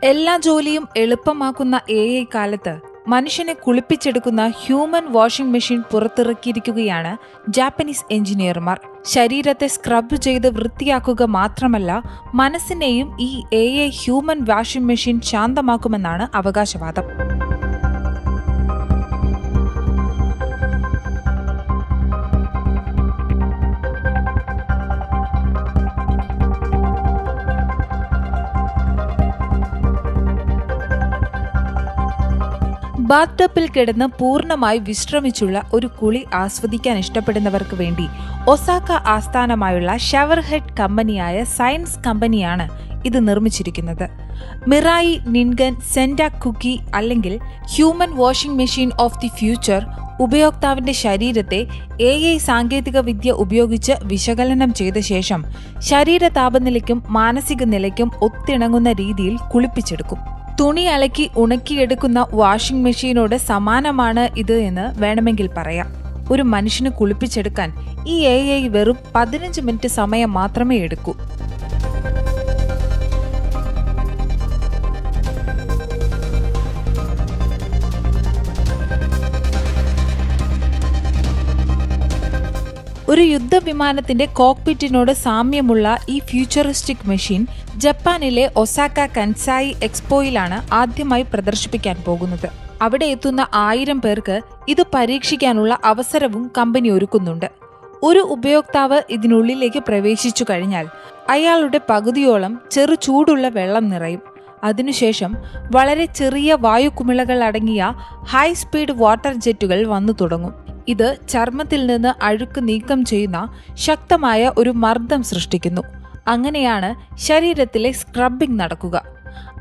എല്ലാ ജോലിയും എളുപ്പമാക്കുന്ന AI കാലത്ത് മനുഷ്യനെ കുളിപ്പിച്ചെടുക്കുന്ന ഹ്യൂമൻ വാഷിംഗ് മെഷീൻ പുറത്തിറക്കിയിരിക്കുകയാണ് ജാപ്പനീസ് എഞ്ചിനീയർമാർ. ശരീരത്തെ സ്ക്രബ് ചെയ്ത് വൃത്തിയാക്കുക മാത്രമല്ല, മനസ്സിനെയും ഈ AI ഹ്യൂമൻ വാഷിംഗ് മെഷീൻ ശാന്തമാക്കുമെന്നാണ് അവകാശവാദം. ബാത്ത് ടബിൽ കിടന്ന് പൂർണ്ണമായി വിശ്രമിച്ചുള്ള ഒരു കുളി ആസ്വദിക്കാൻ ഇഷ്ടപ്പെടുന്നവർക്ക് വേണ്ടി ഒസാക്ക ആസ്ഥാനമായുള്ള ഷവർ ഹെഡ് കമ്പനിയായ സയൻസ് കമ്പനിയാണ് ഇത് നിർമ്മിച്ചിരിക്കുന്നത്. മിറായി നിൻഗൻ സെൻഡാക്കുക്കി അല്ലെങ്കിൽ human washing machine of the future ഉപയോക്താവിന്റെ ശരീരത്തെ AI സാങ്കേതിക വിദ്യ ഉപയോഗിച്ച് വിശകലനം ചെയ്ത ശേഷം ശരീര താപനിലയ്ക്കും മാനസിക നിലയ്ക്കും ഒത്തിണങ്ങുന്ന രീതിയിൽ കുളിപ്പിച്ചെടുക്കും. തുണി അലക്കി ഉണക്കിയെടുക്കുന്ന വാഷിംഗ് മെഷീനോട് സമാനമാണ് ഇത് എന്ന് വേണമെങ്കിൽ പറയാം. ഒരു മനുഷ്യന് കുളിപ്പിച്ചെടുക്കാൻ ഈ AI വെറും 15 മിനിറ്റ് സമയം മാത്രമേ എടുക്കൂ. ഒരു യുദ്ധവിമാനത്തിന്റെ കോക്പിറ്റിനോട് സാമ്യമുള്ള ഈ ഫ്യൂച്ചറിസ്റ്റിക് മെഷീൻ ജപ്പാനിലെ ഒസാക്ക കൻസായി എക്സ്പോയിലാണ് ആദ്യമായി പ്രദർശിപ്പിക്കാൻ പോകുന്നത്. അവിടെ എത്തുന്ന 1000 പേർക്ക് ഇത് പരീക്ഷിക്കാനുള്ള അവസരവും കമ്പനി ഒരുക്കുന്നുണ്ട്. ഒരു ഉപയോക്താവ് ഇതിനുള്ളിലേക്ക് പ്രവേശിച്ചു കഴിഞ്ഞാൽ അയാളുടെ പകുതിയോളം ചെറു ചൂടുള്ള വെള്ളം നിറയും. അതിനുശേഷം വളരെ ചെറിയ വായുകുമിളകൾ അടങ്ങിയ ഹൈ സ്പീഡ് വാട്ടർ ജെറ്റുകൾ വന്നു തുടങ്ങും. ഇത് ചർമ്മത്തിൽ നിന്ന് അഴുക്ക് നീക്കം ചെയ്യുന്ന ശക്തമായ ഒരു മർദ്ദം സൃഷ്ടിക്കുന്നു. അങ്ങനെയാണ് ശരീരത്തിലെ സ്ക്രബിംഗ് നടക്കുക.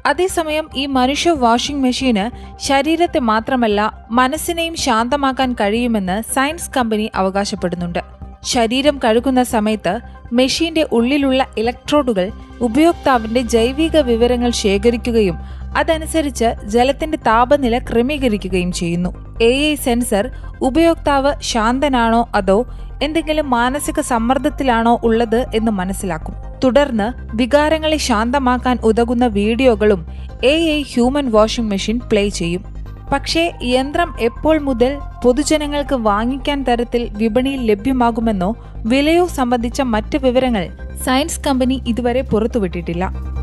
അതേസമയം ഈ മനുഷ്യ വാഷിംഗ് മെഷീന് ശരീരത്തെ മാത്രമല്ല മനസ്സിനെയും ശാന്തമാക്കാൻ കഴിയുമെന്ന് സയൻസ് കമ്പനി അവകാശപ്പെടുന്നുണ്ട്. ശരീരം കഴുകുന്ന സമയത്ത് മെഷീന്റെ ഉള്ളിലുള്ള ഇലക്ട്രോഡുകൾ ഉപയോക്താവിന്റെ ജൈവിക വിവരങ്ങൾ ശേഖരിക്കുകയും അതനുസരിച്ച് ജലത്തിന്റെ താപനില ക്രമീകരിക്കുകയും ചെയ്യുന്നു. AI സെൻസർ ഉപയോക്താവ് ശാന്തനാണോ അതോ എന്തെങ്കിലും മാനസിക സമ്മർദ്ദത്തിലാണോ ഉള്ളത് എന്ന് മനസ്സിലാക്കും. തുടർന്ന് വികാരങ്ങളെ ശാന്തമാക്കാൻ ഉതകുന്ന വീഡിയോകളും AI human washing machine play ചെയ്യും. പക്ഷേ യന്ത്രം എപ്പോൾ മുതൽ പൊതുജനങ്ങൾക്ക് വാങ്ങിക്കാൻ തരത്തിൽ വിപണിയിൽ ലഭ്യമാകുമെന്നോ വിലയോ സംബന്ധിച്ച മറ്റ് വിവരങ്ങൾ സയൻസ് കമ്പനി ഇതുവരെ പുറത്തുവിട്ടിട്ടില്ല.